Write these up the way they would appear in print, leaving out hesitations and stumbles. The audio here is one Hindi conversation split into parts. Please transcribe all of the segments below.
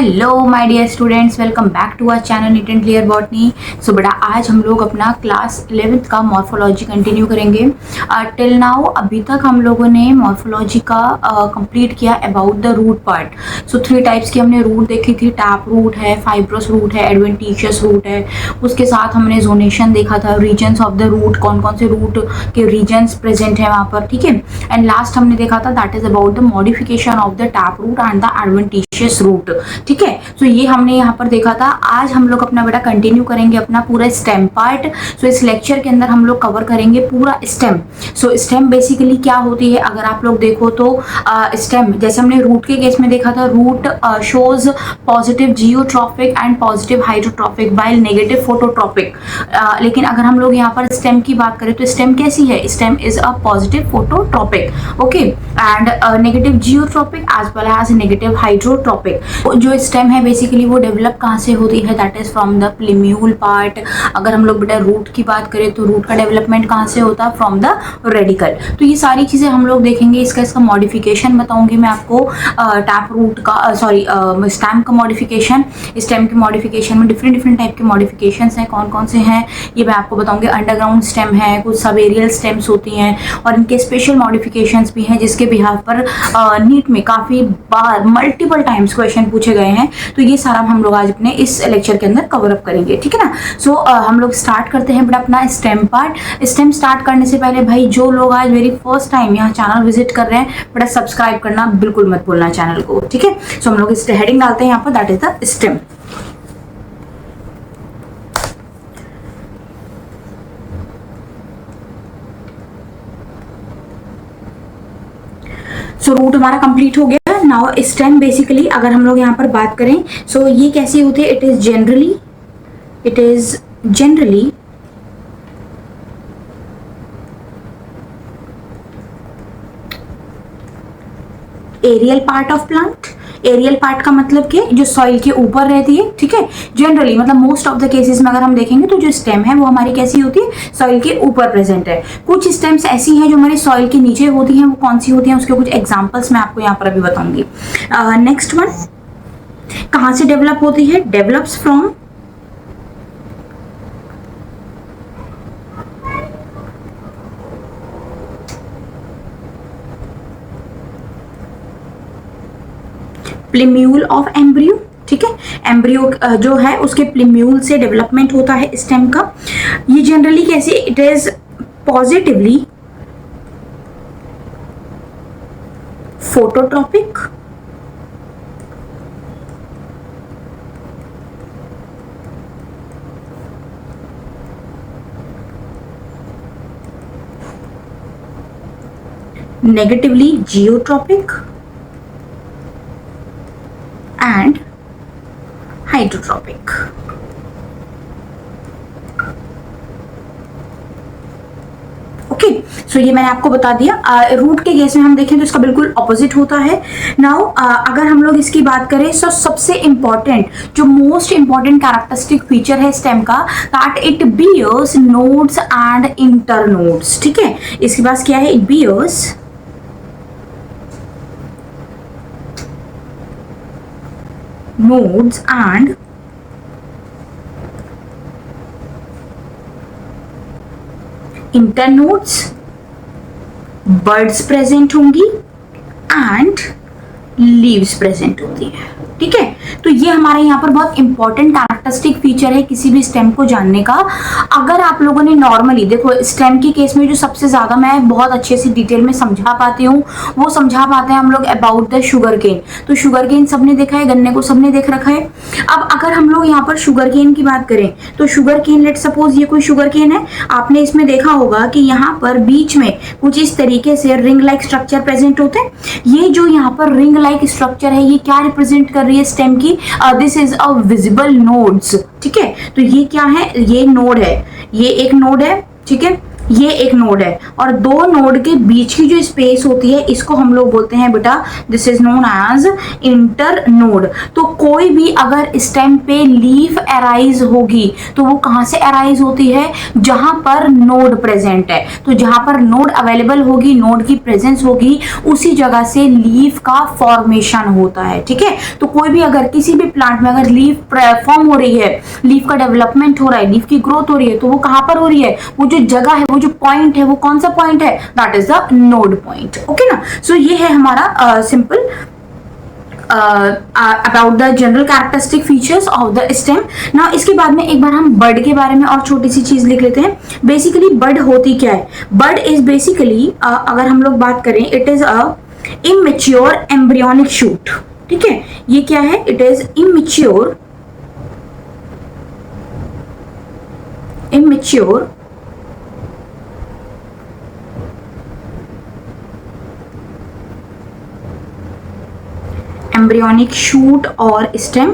Hello my dear students, welcome back to our channel NEET and clear botany. So बेटा आज हम लोग अपना क्लास 11th का मॉर्फोलॉजी कंटिन्यू करेंगे। टिल नाउ अभी तक हम लोगों ने मॉर्फोलॉजी का कंप्लीट किया about the root part. So 3 types की हमने रूट देखी थी, टैप रूट है, फाइब्रस रूट है, एडवेंटिशियस रूट है। उसके साथ हमने जोनेशन देखा था, रीजन्स ऑफ द रूट, कौन कौन से रूट के रीजन्स प्रेजेंट है वहाँ पर, ठीक है। एंड लास्ट हमने देखा था that is about the modification of the tap root and the adventitious root, ठीक है। सो ये हमने यहाँ पर देखा था। आज हम लोग अपना बेटा कंटिन्यू करेंगे अपना पूरा स्टेम पार्ट। सो इस लेक्चर के अंदर हम लोग कवर करेंगे पूरा स्टेम। सो स्टेम बेसिकली क्या होती है, अगर आप लोग देखो तो स्टेम जैसे हमने रूट के केस में देखा था, root shows positive geotropic and positive hydrotropic while negative phototropic. लेकिन अगर हम लोग यहाँ पर स्टेम की बात करें तो स्टेम कैसी है, stem is a positive phototropic, okay, and negative geotropic as well as negative hydrotropic. जो स्टेम है बेसिकली वो डेवलप कहाँ से होती है, that is from the plumule part. अगर हम लोग बेटा रूट की बात करें तो रूट का डेवलपमेंट कहाँ से होता है, फ्रॉम द रेडिकल। तो ये सारी चीजें हम लोग देखेंगे। इसका मॉडिफिकेशन बताऊंगी मैं आपको, टैप रूट का स्टेम का मॉडिफिकेशन। स्टेम के मॉडिफिकेशन में डिफरेंट टाइप के मॉडिफिकेशन हैं, कौन कौन से हैं ये मैं आपको बताऊंगी। अंडरग्राउंड स्टेम है, कुछ सब एरियल स्टेम्स होती हैं और इनके स्पेशल मॉडिफिकेशंस भी हैं जिसके बिहाफ पर नीट में काफी बार मल्टीपल टाइम्स क्वेश्चन पूछे गए हैं। तो ये सारा हम लोग आज अपने इस लेक्चर के अंदर कवर अप करेंगे, ठीक है ना। सो हम लोग स्टार्ट करते हैं बेटा अपना स्टेम पार्ट। स्टेम स्टार्ट करने से पहले भाई जो लोग आज वेरी फर्स्ट टाइम यहाँ चैनल विजिट कर रहे हैं बेटा सब्सक्राइब करना बिल्कुल मत भूलना चैनल को, ठीक है। सो हम लोग इस हेडिंग डालते हैं यहाँ पर, that is the stem. So root हमारा कंप्लीट हो गया। नाउ स्टेम बेसिकली अगर हम लोग यहाँ पर बात करें, सो ये कैसी होती है, it is generally aerial part of plant. Aerial part का मतलब कि जो सॉइल के ऊपर रहती है, ठीक है। जनरली मतलब मोस्ट ऑफ द केसेस में अगर हम देखेंगे तो जो स्टेम है वो हमारी कैसी होती है, सॉइल के ऊपर प्रेजेंट है। कुछ स्टेम्स ऐसी हैं जो हमारी सॉइल के नीचे होती हैं, वो कौन सी होती हैं उसके कुछ एग्जांपल्स मैं आपको यहाँ पर अभी बताऊंगी। नेक्स्ट वन, कहाँ से डेवलप होती है, डेवलप्स फ्रॉम प्लीम्यूल ऑफ एम्ब्रियो, ठीक है। एम्ब्रियो जो है उसके प्लीम्यूल से डेवलपमेंट होता है स्टेम का। ये जनरली कैसे, it is positively phototropic negatively geotropic and hydrotropic. Okay, so ये मैंने आपको बता दिया। रूट के केस में हम देखें तो इसका बिल्कुल ऑपोजिट होता है। नाउ अगर हम लोग इसकी बात करें तो सबसे इंपॉर्टेंट जो मोस्ट इंपॉर्टेंट कैरेक्टरिस्टिक फीचर है स्टेम का, that it bears nodes and internodes, ठीक है। इसके पास क्या है, it bears nodes and internodes, buds present होंगी एंड लीव्स प्रेजेंट होती है, ठीक है। तो ये हमारे यहाँ पर बहुत इंपॉर्टेंट कैरेक्टरिस्टिक फीचर है किसी भी स्टेम को जानने का। अगर आप लोगों ने नॉर्मली देखो स्टेम के केस में जो सबसे ज्यादा मैं बहुत अच्छे से डिटेल में समझा पाती हूँ वो समझा पाते हैं हम लोग अबाउट द शुगर केन। तो शुगर केन सबने देखा है, गन्ने को सबने देख रखा है। अब अगर हम लोग यहाँ पर शुगर केन की बात करें तो शुगर केन, लेट सपोज ये कोई शुगर केन है, आपने इसमें देखा होगा कि यहाँ पर बीच में कुछ इस तरीके से रिंग लाइक स्ट्रक्चर प्रेजेंट होते हैं। ये जो यहाँ पर रिंग लाइक स्ट्रक्चर है ये क्या रिप्रेजेंट कर रही है स्टेम की, this is a visible nodes, ठीक है। तो ये क्या है, ये नोड है, ये एक नोड है, ठीक है। ये एक नोड है और दो नोड के बीच की जो स्पेस होती है इसको हम लोग बोलते हैं बेटा, this is known as internode. तो कोई भी अगर स्टेम पे लीफ अराइज होगी तो वो कहां से अराइज होती है, जहां पर नोड प्रेजेंट है। तो जहां पर नोड अवेलेबल होगी, नोड की प्रेजेंस होगी, उसी जगह से लीफ का फॉर्मेशन होता है। ठीक है, तो कोई भी अगर किसी भी प्लांट में अगर लीफ फॉर्म हो रही है, लीफ का डेवलपमेंट हो रहा है, लीफ की ग्रोथ हो रही है, तो वो कहां पर हो रही है, वो जो जगह है, वो जो पॉइंट है, वो कौन सा पॉइंट है, that is the node point. Okay ना। सो ये है हमारा simple about the general characteristic features of the stem. Now इसके बाद में एक बार हम बर्ड के बारे में और छोटी सी चीज लिख लेते हैं। बेसिकली बर्ड होती क्या है, बर्ड इज बेसिकली अगर हम लोग बात करें, it is a immature embryonic shoot। ठीक है, ये क्या है, it is immature embryonic shoot और स्टेम।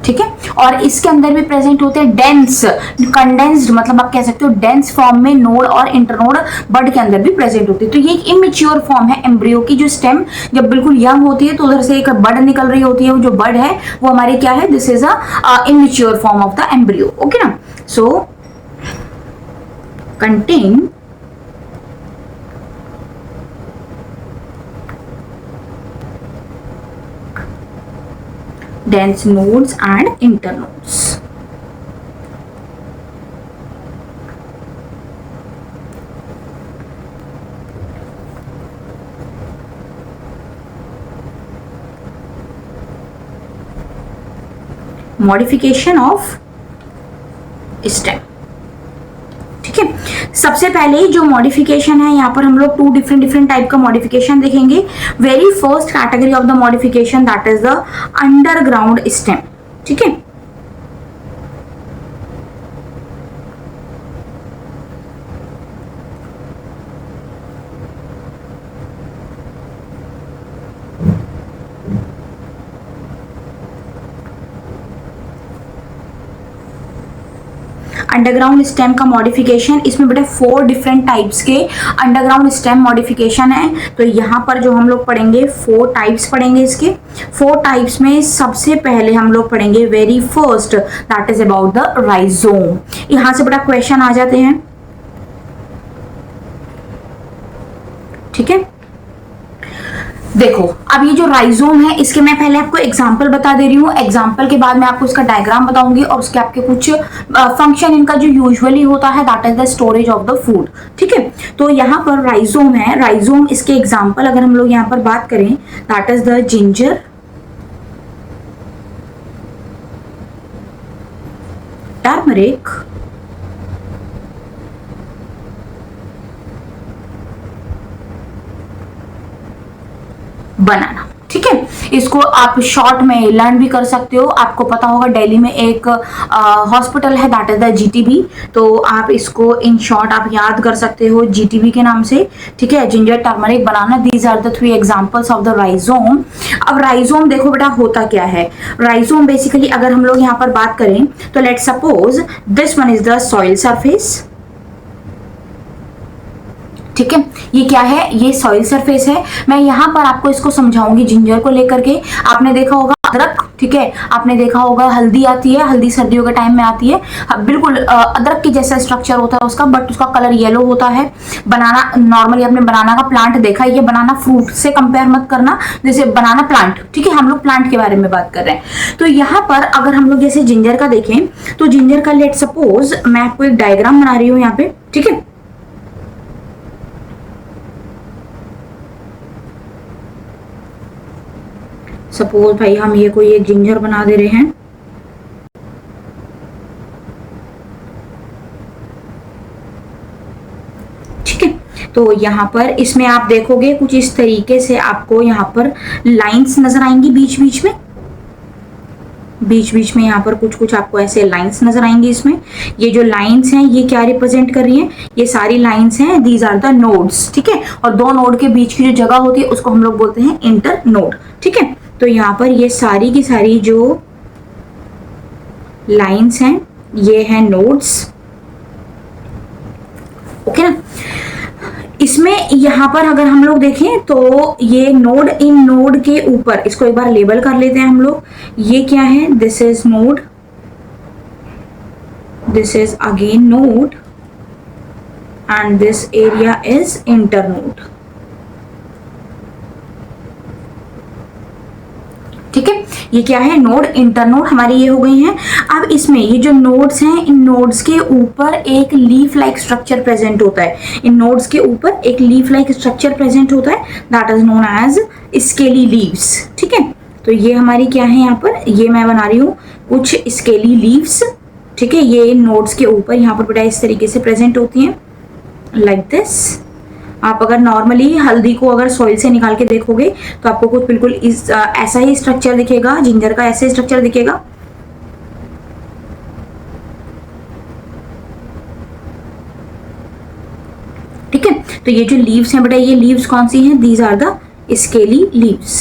ठीक है, और इसके अंदर भी प्रेजेंट होते हैं डेंस, कंडेंस्ड, मतलब आप कह सकते हो डेंस फॉर्म में नोड और इंटरनोड बर्ड के अंदर भी प्रेजेंट होती है। तो ये एक इमेच्योर फॉर्म है एम्ब्रियो की, जो स्टेम जब बिल्कुल यंग होती है तो उधर से एक बर्ड निकल रही होती है। वो जो बर्ड है वो हमारी क्या है, this is a immature form of the embryo. Okay ना। So contain dense nodes and internodes। Modification of stem. ठीक है, सबसे पहले जो मॉडिफिकेशन है, यहाँ पर हम लोग टू डिफरेंट टाइप का मॉडिफिकेशन देखेंगे। Very first category of the modification, that is the underground stem. ठीक है, अंडरग्राउंड स्टेम का मॉडिफिकेशन, इसमें बेटा 4 डिफरेंट टाइप्स के अंडरग्राउंड स्टेम मॉडिफिकेशन है। तो यहाँ पर जो हम लोग पढ़ेंगे 4 टाइप्स पढ़ेंगे इसके। 4 टाइप्स में सबसे पहले हम लोग पढ़ेंगे very first, that is about the rhizome. यहाँ से बड़ा क्वेश्चन आ जाते हैं। ठीक है, देखो अब ये जो राइजोम है, इसके मैं पहले आपको एग्जांपल बता दे रही हूँ। एग्जांपल के बाद मैं आपको इसका डायग्राम बताऊंगी और उसके आपके कुछ फंक्शन इनका जो यूजुअली होता है, that is the storage of the food. ठीक है, तो यहाँ पर राइजोम है, राइजोम इसके एग्जांपल अगर हम लोग यहाँ पर बात करें, that is the ginger, turmeric, banana. ठीक है, इसको आप शॉर्ट में लर्न भी कर सकते हो। आपको पता होगा दिल्ली में एक हॉस्पिटल है, दैट इज द जीटीबी। तो आप इसको इन शॉर्ट आप याद कर सकते हो जीटीबी के नाम से। ठीक है, ginger, turmeric, banana, these are the 3 examples of the rhizome. अब राइजोम देखो बेटा होता क्या है। राइजोम बेसिकली अगर हम लोग यहाँ पर बात करें तो late suppose this one is the soil surface. ठीक है, ये क्या है, ये सॉइल सरफेस है। मैं यहाँ पर आपको इसको समझाऊंगी जिंजर को लेकर के। आपने देखा होगा अदरक, ठीक है, आपने देखा होगा हल्दी आती है, हल्दी सर्दियों के टाइम में आती है, बिल्कुल अदरक की जैसा स्ट्रक्चर होता है उसका, बट उसका कलर येलो होता है। बनाना, नॉर्मली आपने बनाना का प्लांट देखा है, ये बनाना फ्रूट से कंपेयर मत करना, जैसे बनाना प्लांट। ठीक है, हम लोग प्लांट के बारे में बात कर रहे हैं। तो यहाँ पर अगर हम लोग जैसे जिंजर का देखें तो जिंजर का लेट सपोज मैं आपको एक डायग्राम बना रही हूँ यहाँ पे। ठीक है, सपोज भाई हम ये कोई एक जिंजर बना दे रहे हैं। ठीक है, तो यहाँ पर इसमें आप देखोगे कुछ इस तरीके से आपको यहाँ पर लाइंस नजर आएंगी बीच बीच में, बीच बीच में यहाँ पर कुछ कुछ आपको ऐसे लाइंस नजर आएंगी। इसमें ये जो लाइंस हैं ये क्या रिप्रेजेंट कर रही हैं, ये सारी लाइंस हैं, दीज आर द नोड्स। ठीक है, और दो नोड के बीच की जो जगह होती है उसको हम लोग बोलते हैं इंटर नोड। ठीक है, तो यहाँ पर ये सारी की सारी जो लाइंस हैं ये हैं नोड्स। ओके ना। इसमें यहाँ पर अगर हम लोग देखें तो ये नोड, इन नोड के ऊपर इसको एक बार लेबल कर लेते हैं हम लोग। ये क्या है, this is node, this is again node and this area is internode. ठीक है, ये क्या है, नोड, इंटरनोड हमारी ये हो गई हैं। अब इसमें ये जो नोड्स हैं, इन नोड्स के ऊपर एक लीफ लाइक स्ट्रक्चर प्रेजेंट होता है। इन नोड्स के ऊपर एक लीफ लाइक स्ट्रक्चर प्रेजेंट होता है, that is known as scaly leaves. ठीक है, तो ये हमारी क्या है, यहाँ पर ये मैं बना रही हूँ कुछ स्केली लीव्स। ठीक है, ये नोड्स के ऊपर यहाँ पर बेटा इस तरीके से प्रेजेंट होती हैं, लाइक दिस। आप अगर नॉर्मली हल्दी को अगर सॉइल से निकाल के देखोगे तो आपको कुछ बिल्कुल इस ऐसा ही स्ट्रक्चर दिखेगा, जिंजर का ऐसे स्ट्रक्चर दिखेगा। ठीक है, तो ये जो लीव्स हैं बेटा, ये लीव्स कौन सी हैं, these are the scaly leaves.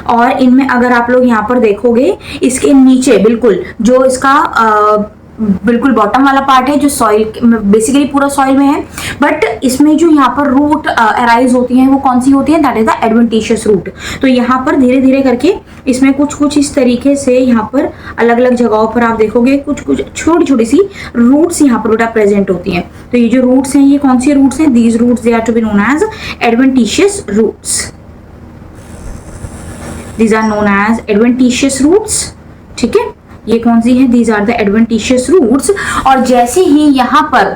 और इनमें अगर आप लोग यहाँ पर देखोगे, इसके नीचे बिल्कुल जो इसका बिल्कुल बॉटम वाला पार्ट है जो सॉइल, बेसिकली पूरा सॉइल में है, बट इसमें जो यहाँ पर रूट अराइज होती हैं वो कौन सी होती है, that is the adventitious root. तो यहाँ पर धीरे धीरे करके इसमें कुछ कुछ इस तरीके से यहाँ पर अलग अलग जगहों पर आप देखोगे कुछ कुछ छोटी छोटी सी रूट्स यहाँ पर बेटा प्रेजेंट होती हैं। तो ये जो रूट्स हैं, ये कौन सी रूट्स हैं, these roots they are to be known as adventitious roots. These are known as adventitious roots. ठीक है, ये कौन सी है, these are the adventitious roots. और जैसे ही यहाँ पर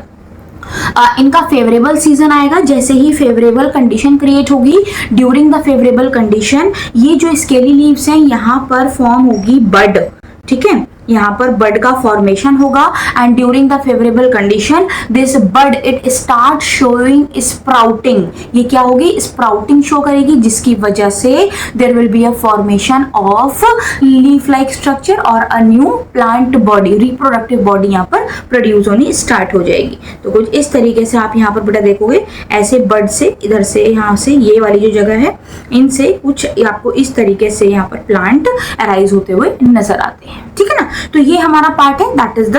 इनका फेवरेबल सीजन आएगा, जैसे ही फेवरेबल कंडीशन क्रिएट होगी, ड्यूरिंग द फेवरेबल कंडीशन ये जो स्केली लीव्स हैं यहाँ पर फॉर्म होगी बड। ठीक है, यहाँ पर बड का फॉर्मेशन होगा and during the favourable condition this bud it start showing sprouting. ये क्या होगी, स्प्राउटिंग शो करेगी, जिसकी वजह से there will be a formation of leaf like structure और a new plant body, reproductive body यहाँ पर प्रोड्यूस होनी स्टार्ट हो जाएगी। तो कुछ इस तरीके से आप यहाँ पर बेटा देखोगे, ऐसे बड से इधर से यहाँ से ये वाली जो जगह है, इनसे कुछ आपको इस तरीके से यहाँ पर प्लांट अराइज होते हुए नजर आते हैं। ठीक है ना, तो ये हमारा पार्ट है, दैट इज द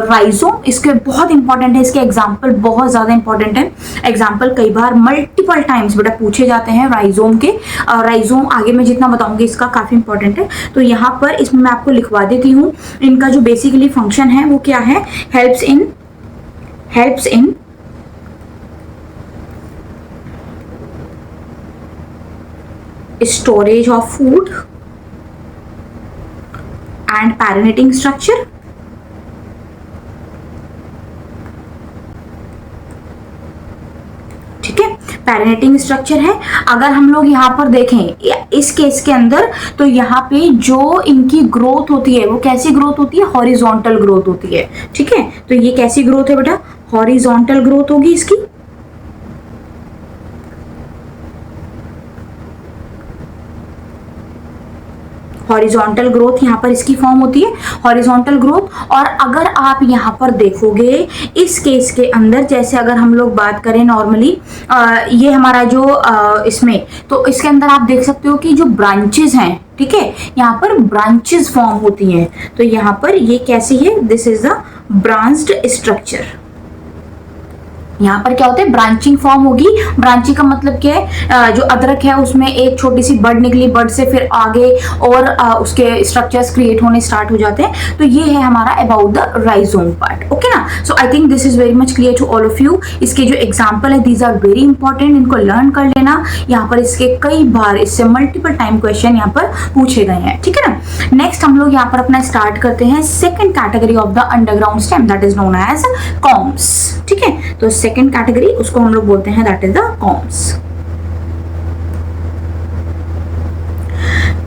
राइजोम। इसके बहुत इंपॉर्टेंट है, इसके एग्जाम्पल बहुत ज्यादा इंपॉर्टेंट है। एग्जाम्पल कई बार मल्टीपल टाइम्स बेटा पूछे जाते हैं राइजोम के। राइजोम आगे मैं जितना बताऊंगी इसका काफी इंपॉर्टेंट है। तो यहाँ पर इसमें मैं आपको लिखवा देती हूँ, इनका जो बेसिकली फंक्शन है वो क्या है, helps in storage of food and perennating structure. ठीक है, पैरेनेटिंग स्ट्रक्चर है। अगर हम लोग यहाँ पर देखें इस केस के अंदर, तो यहाँ पे जो इनकी ग्रोथ होती है वो कैसी ग्रोथ होती है, हॉरिजॉन्टल ग्रोथ होती है। ठीक है, तो ये कैसी ग्रोथ है बेटा, हॉरिजॉन्टल ग्रोथ होगी इसकी। हॉरिजॉन्टल ग्रोथ यहाँ पर इसकी फॉर्म होती है, हॉरिजॉन्टल ग्रोथ। और अगर आप यहाँ पर देखोगे इस केस के अंदर, जैसे अगर हम लोग बात करें नॉर्मली ये हमारा जो इसमें, तो इसके अंदर आप देख सकते हो कि जो ब्रांचेस हैं, ठीक है, यहाँ पर ब्रांचेस फॉर्म होती हैं। तो यहाँ पर ये कैसी है, this is the branched structure. यहाँ पर क्या होता है, ब्रांचिंग फॉर्म होगी। ब्रांचिंग का मतलब क्या है, जो अदरक है उसमें एक छोटी सी बड निकली, बड से फिर आगे और उसके स्ट्रक्चर्स क्रिएट होने स्टार्ट हो जाते हैं। तो ये है हमारा about the rhizome part. Okay ना, so I think this is very much clear to all of you. इसके जो एग्जाम्पल है दीज आर वेरी इंपॉर्टेंट, इनको लर्न कर लेना। यहाँ पर इसके कई बार इससे मल्टीपल टाइम क्वेश्चन यहाँ पर पूछे गए हैं। ठीक है ना, नेक्स्ट हम लोग यहाँ पर अपना स्टार्ट करते हैं second category of the underground stem, that is known as corms. ठीक है, तो सेकेंड कैटेगरी उसको हम लोग बोलते हैं that is the corms.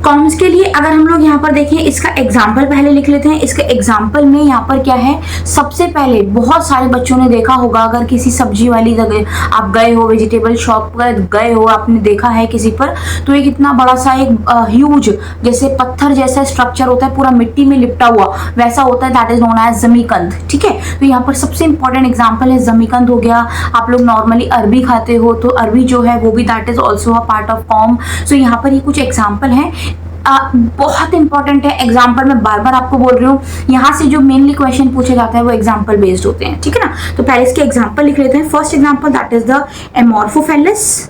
Corms के लिए अगर हम लोग यहाँ पर देखें, इसका एग्जाम्पल पहले लिख लेते हैं। इसके एग्जाम्पल में यहाँ पर क्या है, सबसे पहले बहुत सारे बच्चों ने देखा होगा, अगर किसी सब्जी वाली जगह आप गए हो, वेजिटेबल शॉप पर गए हो, आपने देखा है किसी पर, तो एक इतना बड़ा सा एक ह्यूज जैसे पत्थर जैसा स्ट्रक्चर होता है, पूरा मिट्टी में लिपटा हुआ वैसा होता है, दैट इज नोन एज जमीकंद। ठीक है, तो यहाँ पर सबसे इंपॉर्टेंट एग्जाम्पल है जमीकंद हो गया। आप लोग नॉर्मली अरबी खाते हो, तो अरबी जो है वो भी that is also a part of corm. So यहाँ पर ये कुछ एग्जाम्पल है। बहुत इंपॉर्टेंट है। एग्जाम्पल मैं बार बार आपको बोल रही हूँ, यहाँ से जो मेनली क्वेश्चन पूछे जाते हैं वो एग्जाम्पल बेस्ड होते हैं, ठीक है ना। तो पहले इसके एग्जाम्पल लिख लेते हैं। First example that is the amorphophallus,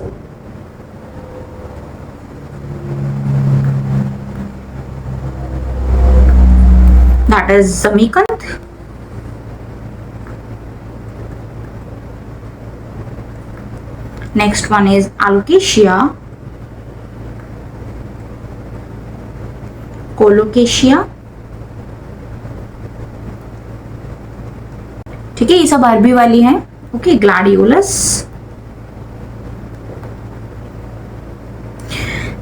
that is zamikand, next one is alocasia, colocasia, ठीक है, ये सब अरबी वाली है। Okay, gladiolus.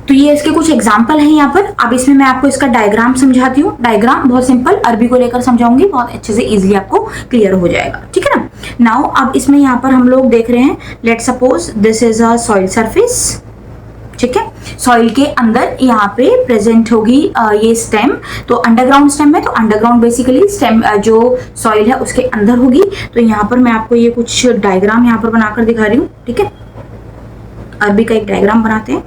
तो ये इसके कुछ एग्जाम्पल हैं यहाँ पर। अब इसमें मैं आपको इसका डायग्राम समझाती हूँ। डायग्राम बहुत सिंपल, अरबी को लेकर समझाऊंगी, बहुत अच्छे से इजीली आपको क्लियर हो जाएगा, ठीक है ना। नाउ अब इसमें यहाँ पर हम लोग देख रहे हैं, late suppose this is a soil surface, ठीक है। सॉइल के अंदर यहाँ पे प्रेजेंट होगी ये स्टेम, तो अंडरग्राउंड स्टेम है, तो अंडरग्राउंड बेसिकली स्टेम जो सॉइल है उसके अंदर होगी। तो यहाँ पर मैं आपको ये कुछ डायग्राम यहाँ पर बनाकर दिखा रही हूँ, ठीक है। अरबी का एक डायग्राम बनाते हैं।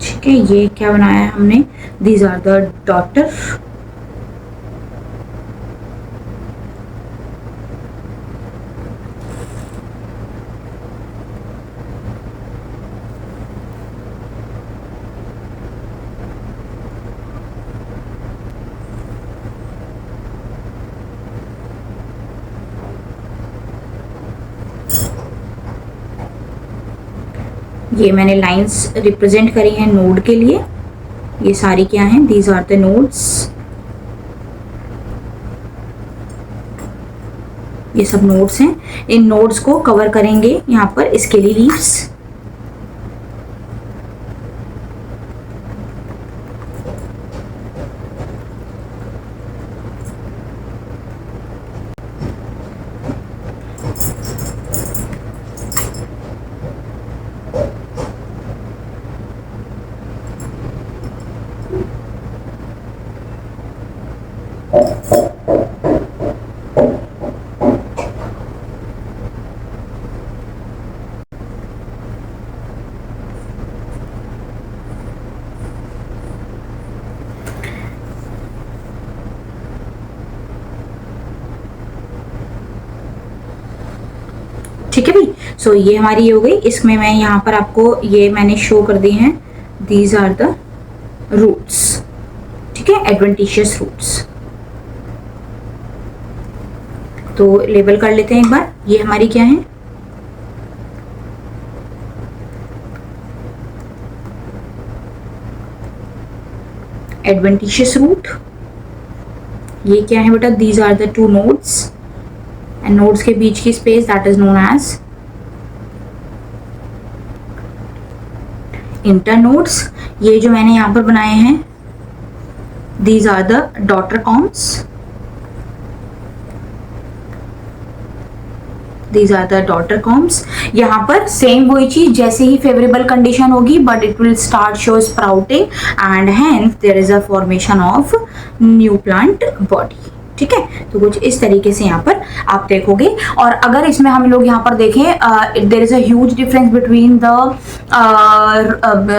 ठीक है, ये क्या बनाया है हमने, दीज आर द डॉटर, ये मैंने लाइंस रिप्रेजेंट करी हैं नोड के लिए। ये सारी क्या हैं, दीज आर द नोड्स, ये सब नोड्स हैं। इन नोड्स को कवर करेंगे यहाँ पर स्केली लीव्स, ठीक है भाई। सो ये हमारी ये हो गई। इसमें मैं यहाँ पर आपको ये मैंने शो कर दी हैं, दीज आर द रूट्स, ठीक है, एडवेंटिशियस रूट्स। तो लेबल कर लेते हैं एक बार, ये हमारी क्या है, एडवेंटिशियस रूट। ये क्या है बेटा, these are the two nodes, and nodes के बीच की space that is known as internodes. ये जो मैंने यहाँ पर बनाए हैं, these are the daughter corms, these are the daughter corms. यहाँ पर सेम वही चीज, जैसे ही फेवरेबल कंडीशन होगी, but it will start show sprouting and hence there is a formation of new plant body, ठीक है। तो कुछ इस तरीके से यहाँ पर आप देखोगे। और अगर इसमें हम लोग यहाँ पर देखें, there is a huge difference between the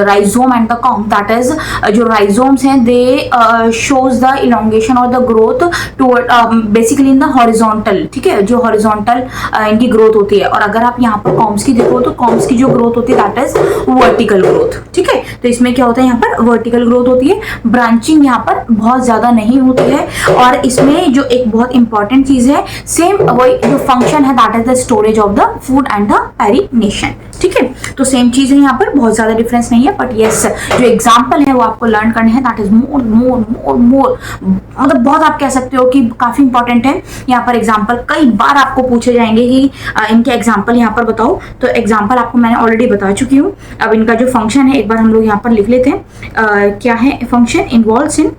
rhizome and the corm, that is जो राइजोम्स हैं दे शोज द इलोंगेशन और the growth toward basically in the horizontal, ठीक है, जो हॉरिजॉन्टल इनकी ग्रोथ होती है। और अगर आप यहाँ पर कॉम्स की देखो तो कॉम्स की जो ग्रोथ होती है दैट इज वर्टिकल ग्रोथ, ठीक है। तो इसमें क्या होता है, यहाँ पर वर्टिकल ग्रोथ होती है, ब्रांचिंग यहाँ पर बहुत ज्यादा नहीं होती है। और इसमें इसमें जो एक बहुत इंपॉर्टेंट चीज है, सेम वही जो फंक्शन है that is the storage of the food and the perennation. ठीक है, तो सेम चीज है, यहाँ पर बहुत ज्यादा डिफरेंस नहीं है, बट यस जो एग्जाम्पल है वो आपको लर्न करने हैं, दैट इज मोर मोर मोर मोर, मतलब बहुत आप कह सकते हो कि काफी इंपॉर्टेंट है। यहाँ पर एग्जाम्पल कई बार आपको पूछे जाएंगे कि इनके एग्जाम्पल यहाँ पर बताओ, तो एग्जाम्पल आपको मैंने ऑलरेडी बता चुकी हूँ। अब इनका जो फंक्शन है एक बार हम लोग यहाँ पर लिख लेते हैं। क्या है function? Involves in,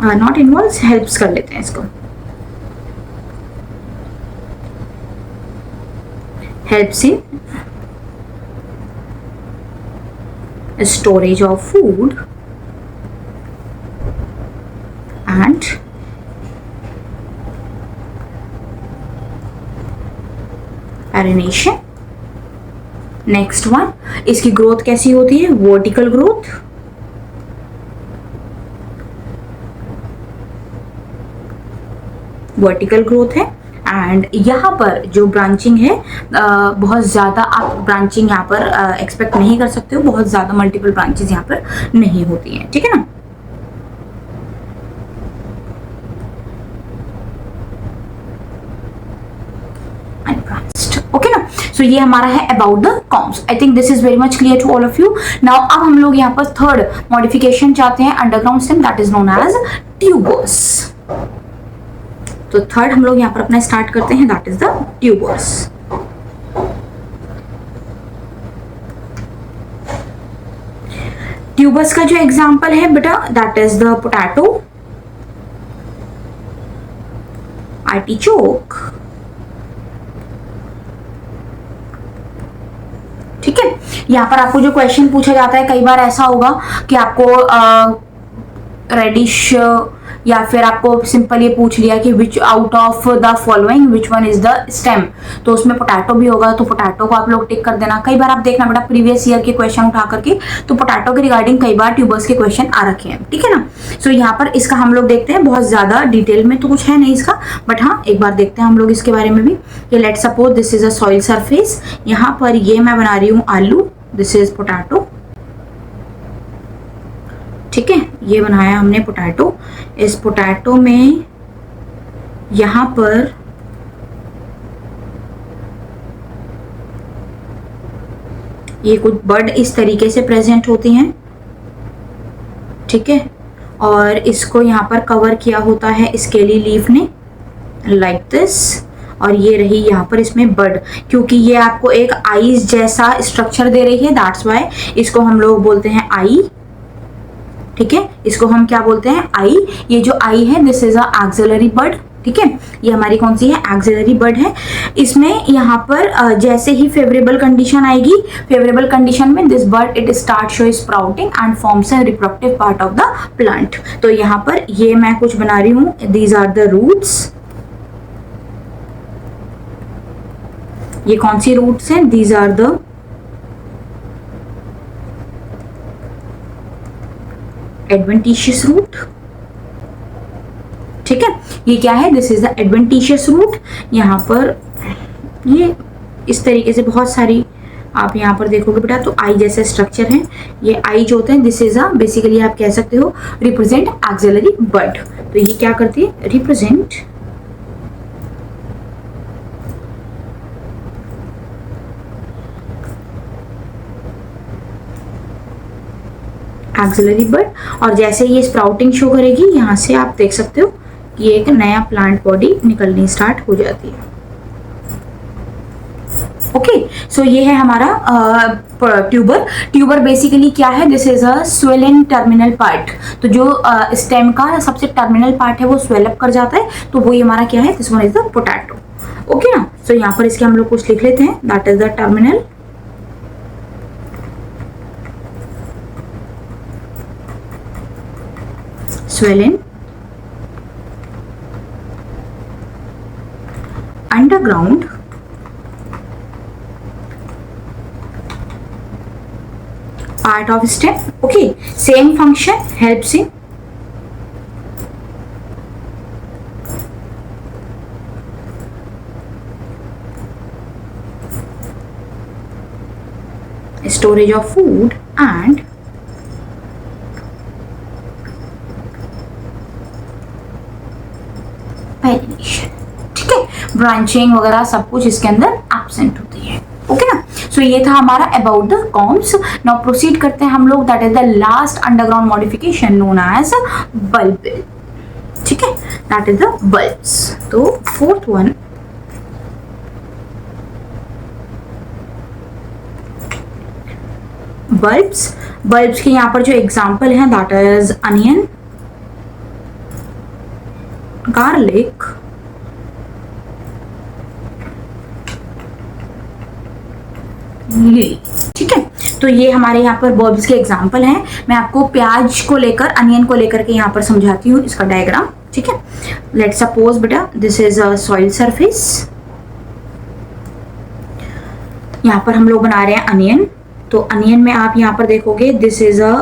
not involves, helps कर लेते हैं इसको, helps in storage of food and perennation. Next one, इसकी ग्रोथ कैसी होती है? वर्टिकल ग्रोथ, वर्टिकल ग्रोथ है। एंड यहाँ पर जो ब्रांचिंग है बहुत ज़्यादा आप ब्रांचिंग यहाँ पर एक्सपेक्ट नहीं कर सकते हो, बहुत ज़्यादा मल्टीपल ब्रांचेस यहाँ पर नहीं होती हैं। ठीक है ना? ओके ना? सो ये हमारा है about the corms. I think this is very much clear to all of you. Now अब हम लोग यहाँ पर थर्ड मॉडिफिकेशन चाहते हैं, underground stem, that is known as tubers. तो थर्ड हम लोग यहाँ पर अपना स्टार्ट करते हैं, that is the tubers. Tubers का जो एग्जांपल है बेटा, that is the potato, artichoke. ठीक है, यहाँ पर आपको जो क्वेश्चन पूछा जाता है, कई बार ऐसा होगा कि आपको रेडिश या फिर आपको सिंपल ये पूछ लिया कि विच out of the following which one is the stem, तो उसमें पोटैटो भी होगा, तो पोटैटो को आप लोग टिक कर देना। कई बार आप देखना बेटा प्रीवियस ईयर के क्वेश्चन उठा करके, तो पोटैटो के रिगार्डिंग कई बार ट्यूबर्स के क्वेश्चन आ रखे हैं। ठीक है ना? सो यहाँ पर इसका हम लोग देखते हैं, बहुत ज्यादा डिटेल में तो कुछ है नहीं इसका, बट हाँ एक बार देखते हैं हम लोग इसके बारे में भी। ये late suppose this is a soil surface, यहाँ पर ये मैं बना रही हूँ आलू, दिस इज पोटैटो। ठीक है, ये बनाया हमने पोटैटो। इस पोटैटो में यहाँ पर ये कुछ बर्ड इस तरीके से प्रेजेंट होती हैं। ठीक है, और इसको यहाँ पर कवर किया होता है स्केली लीफ ने, लाइक दिस। और ये रही यहाँ पर इसमें बर्ड, क्योंकि ये आपको एक आईज जैसा स्ट्रक्चर दे रही है, दैट्स वाई इसको हम लोग बोलते हैं आई। ठीक है, इसको हम क्या बोलते हैं? आई। ये जो आई है this is a axillary bud. ठीक है, ये हमारी कौन सी है? एक्सिलरी बर्ड है। इसमें यहाँ पर जैसे ही फेवरेबल कंडीशन आएगी, फेवरेबल कंडीशन में this bird it start show sprouting and forms a reproductive part of the plant. तो यहाँ पर ये मैं कुछ बना रही हूँ, दीज आर द रूट्स। ये कौन सी रूट्स हैं? These are the adventitious root. ठीक है, ये क्या है? This is the adventitious root. यहाँ पर ये इस तरीके से बहुत सारी आप यहाँ पर देखोगे बेटा, तो आई जैसा स्ट्रक्चर है। ये आई जो होते हैं दिस इज अ बेसिकली आप कह सकते हो रिप्रेजेंट एक्सिलरी बर्ड। तो ये क्या करती है? Represent axillary bud. और जैसे ये स्प्राउटिंग शो करेगी, यहाँ से आप देख सकते हो कि एक नया प्लांट बॉडी निकलनी स्टार्ट हो जाती है। ओके, सो ये है हमारा ट्यूबर। ट्यूबर बेसिकली क्या है? This is a swollen terminal part. तो जो स्टेम का सबसे टर्मिनल पार्ट है वो स्वेल अप कर जाता है, तो वो हमारा क्या है? This one is the potato. Okay ना? सो यहाँ पर इसके हम लोग कुछ लिख लेते हैं, that is the terminal swelling underground part of stem. Okay, same function helps in storage of food and perennation, ठीक है, ब्रांचिंग वगैरह सब कुछ इसके अंदर एब्सेंट होती है। ओके ना, सो ये था हमारा about the corms. Now proceed करते हैं हम लोग, that is the last underground modification known as bulb, ठीक है, दैट इज द बल्ब्स। तो फोर्थ वन, बल्ब्स। बल्ब्स के यहाँ पर जो एग्जाम्पल है that is onion, garlic, lily, ठीक है। तो ये हमारे यहाँ पर बल्ब्स के एग्जाम्पल हैं। मैं आपको प्याज को लेकर, अनियन को लेकर के यहाँ पर समझाती हूँ इसका डायग्राम, ठीक है। लेट्स सपोज बेटा this is a soil surface, यहाँ पर हम लोग बना रहे हैं अनियन। तो अनियन में आप यहाँ पर देखोगे this is a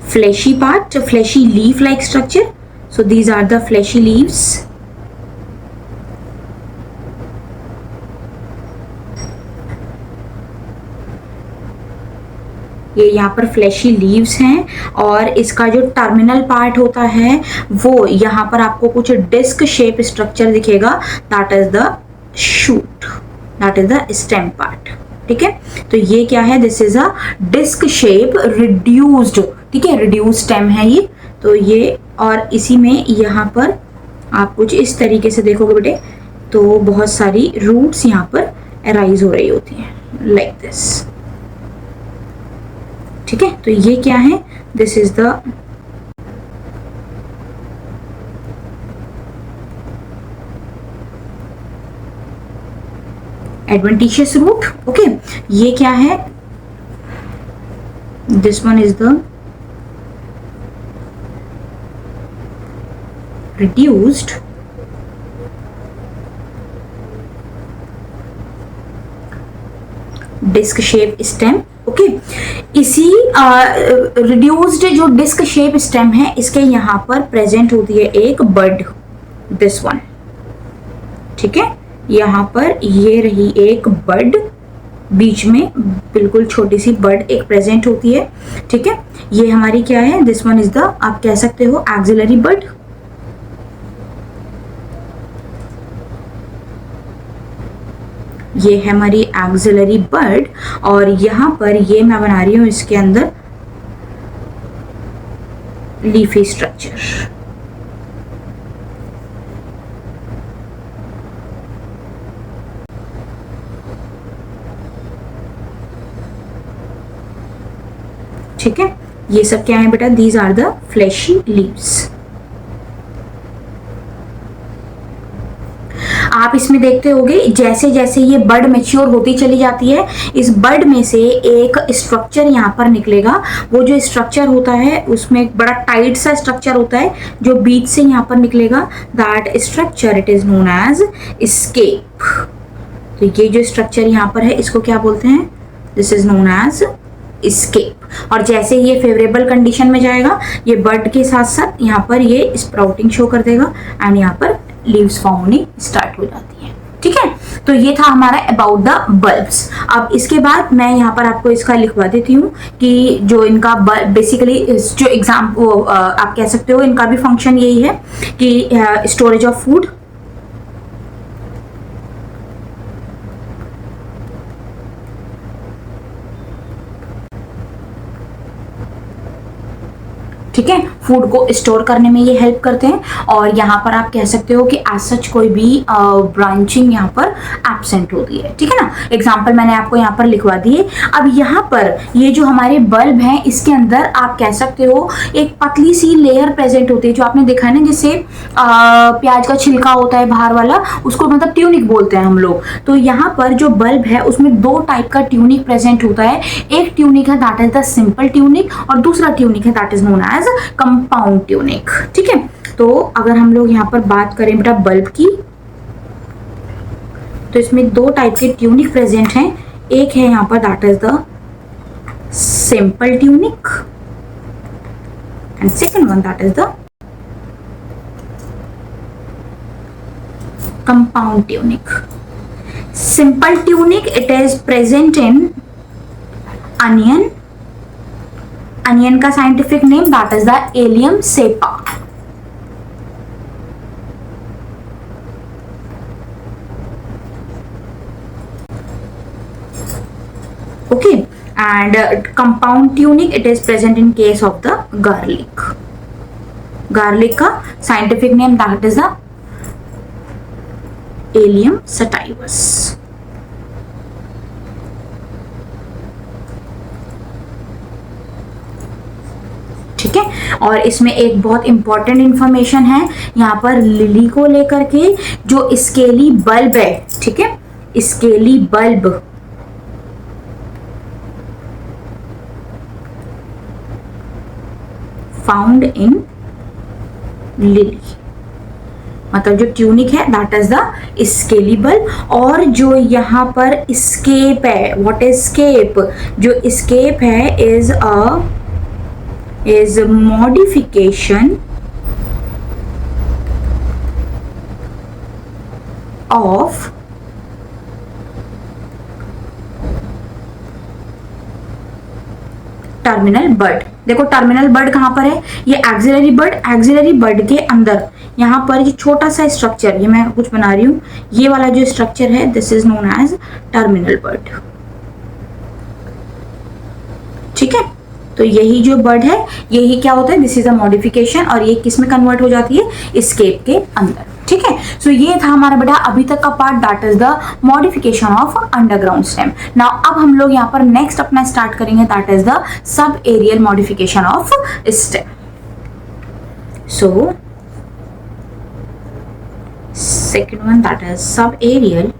fleshy part, fleshy leaf like structure, so these are the fleshy leaves. ये यहाँ पर फ्लैशी लीव्स हैं और इसका जो टर्मिनल पार्ट होता है वो यहाँ पर आपको कुछ डिस्क शेप स्ट्रक्चर दिखेगा, that is the shoot, that is the stem part, ठीक है। तो ये क्या है, this is a disc shape reduced, ठीक है, रिड्यूस्ड स्टेम है ये। तो ये और इसी में यहाँ पर आप कुछ इस तरीके से देखोगे बेटे, तो बहुत सारी रूट्स यहाँ पर अराइज हो रही होती हैं लाइक दिस, ठीक है। तो ये क्या है, this is the adventitious root, okay. ये क्या है, this one is the reduced disc shape stem, okay. इसी रिड्यूस्ड जो डिस्क शेप स्टेम है इसके यहाँ पर प्रेजेंट होती है एक बड, दिस वन, ठीक है। यहाँ पर ये रही एक बड, बीच में बिल्कुल छोटी सी बड एक प्रेजेंट होती है, ठीक है। ये हमारी क्या है, दिस वन इज द, आप कह सकते हो एक्सिलरी बड, ये है हमारी एक्सिलरी बड। और यहाँ पर ये मैं बना रही हूँ इसके अंदर लीफी स्ट्रक्चर, ठीक है। ये सब क्या है बेटा, these are the fleshy leaves. आप इसमें देखते होगे जैसे जैसे ये बड मैच्योर होती चली जाती है, इस बड में से एक स्ट्रक्चर यहाँ पर निकलेगा। वो जो स्ट्रक्चर होता है उसमें एक बड़ा टाइट सा स्ट्रक्चर होता है जो बीच से यहाँ पर निकलेगा, that structure it is known as scape. तो ये जो स्ट्रक्चर यहाँ पर है इसको क्या बोलते हैं, this is known as scape. और जैसे ये फेवरेबल कंडीशन में जाएगा, ये बड के साथ साथ यहाँ पर ये स्प्राउटिंग शो कर देगा एंड यहाँ पर लीव्स फॉर्म होनी स्टार्ट हो जाती है, ठीक है। तो ये था हमारा अबाउट द बल्ब्स। अब इसके बाद मैं यहाँ पर आपको इसका लिखवा देती हूँ कि जो इनका बेसिकली जो एग्जाम आप कह सकते हो इनका भी फंक्शन यही है कि स्टोरेज ऑफ फूड, ठीक है, फूड को स्टोर करने में ये हेल्प करते हैं। और यहाँ पर आप कह सकते हो कि एज सच कोई भी ब्रांचिंग यहाँ पर एब्सेंट होती है, ठीक है ना। एग्जाम्पल मैंने आपको यहाँ पर लिखवा दिए। अब यहाँ पर ये जो हमारे बल्ब हैं इसके अंदर आप कह सकते हो एक पतली सी लेयर प्रेजेंट होती है, जो आपने देखा है ना, जैसे प्याज का छिलका होता है बाहर वाला, उसको मतलब ट्यूनिक बोलते हैं हम लोग। तो यहाँ पर जो बल्ब है उसमें दो टाइप का ट्यूनिक प्रेजेंट होता है। एक ट्यूनिक है that is the simple tunic और दूसरा ट्यूनिक है that is known as compound tunic, ठीक है। तो अगर हम लोग यहाँ पर बात करें बेटा बल्ब की, तो इसमें दो टाइप के ट्यूनिक प्रेजेंट हैं। एक है यहाँ पर that is the simple tunic and second one that is the compound tunic. Simple tunic it is present in onion, onion का scientific name that is the allium cepa. Okay, and compound tunic it is present in case of the garlic. Garlic का scientific name that is the allium sativum. ठीक है, और इसमें एक बहुत इंपॉर्टेंट इंफॉर्मेशन है यहाँ पर लिली को लेकर के, जो स्केली बल्ब है, ठीक है, scaly bulb found in lily, मतलब जो ट्यूनिक है that is the scaly bulb. और जो यहाँ पर स्केप है, व्हाट इज स्केप, जो स्केप है is modification of terminal bud. देखो टर्मिनल बर्ड कहां पर है, ये एक्सिलरी बर्ड, एक्सिलरी बर्ड के अंदर यहाँ पर ये छोटा सा स्ट्रक्चर, ये मैं कुछ बना रही हूँ, ये वाला जो स्ट्रक्चर है this is known as terminal bud. ठीक है, तो यही जो बर्ड है यही क्या होता है, दिस इज अ मॉडिफिकेशन, और ये किस में कन्वर्ट हो जाती है, स्केप के अंदर. ठीक है, सो ये था हमारा बेटा अभी तक का part, that is the modification of underground stem. Now अब हम लोग यहाँ पर नेक्स्ट अपना स्टार्ट करेंगे, that is the subaerial modification of stem. So second one that is subaerial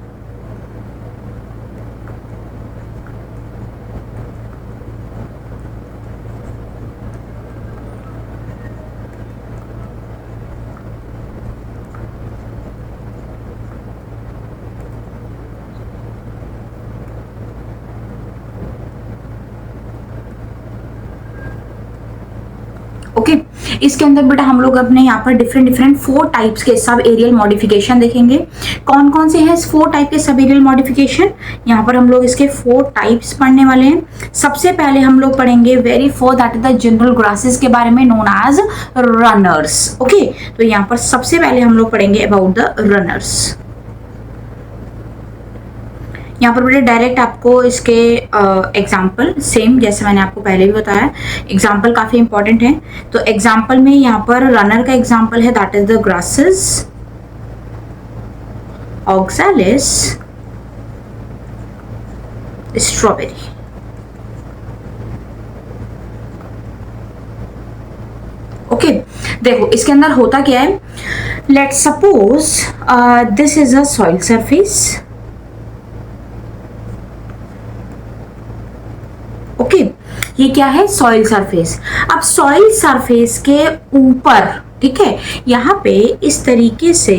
okay. इसके अंदर बेटा हम लोग अपने यहाँ पर डिफरेंट 4 टाइप्स के सब एरियल मॉडिफिकेशन देखेंगे. कौन कौन से हैं 4 टाइप के सब एरियल मॉडिफिकेशन, यहाँ पर हम लोग इसके 4 टाइप्स पढ़ने वाले हैं. सबसे पहले हम लोग पढ़ेंगे very first that is the general grasses के बारे में, नोन एज रनर्स. ओके, तो यहाँ पर सबसे पहले हम लोग पढ़ेंगे अबाउट द रनर्स. यहाँ पर बेटे डायरेक्ट आपको इसके एग्जाम्पल सेम जैसे मैंने आपको पहले भी बताया, एग्जाम्पल काफी इंपॉर्टेंट है. तो एग्जाम्पल में यहाँ पर रनर का एग्जाम्पल है that is the grasses, oxalis, strawberry. Okay, देखो इसके अंदर होता क्या है, let's suppose this is a soil surface. Okay, ये क्या है, सॉइल सरफेस. अब सॉइल सरफेस के ऊपर, ठीक है, यहाँ पे इस तरीके से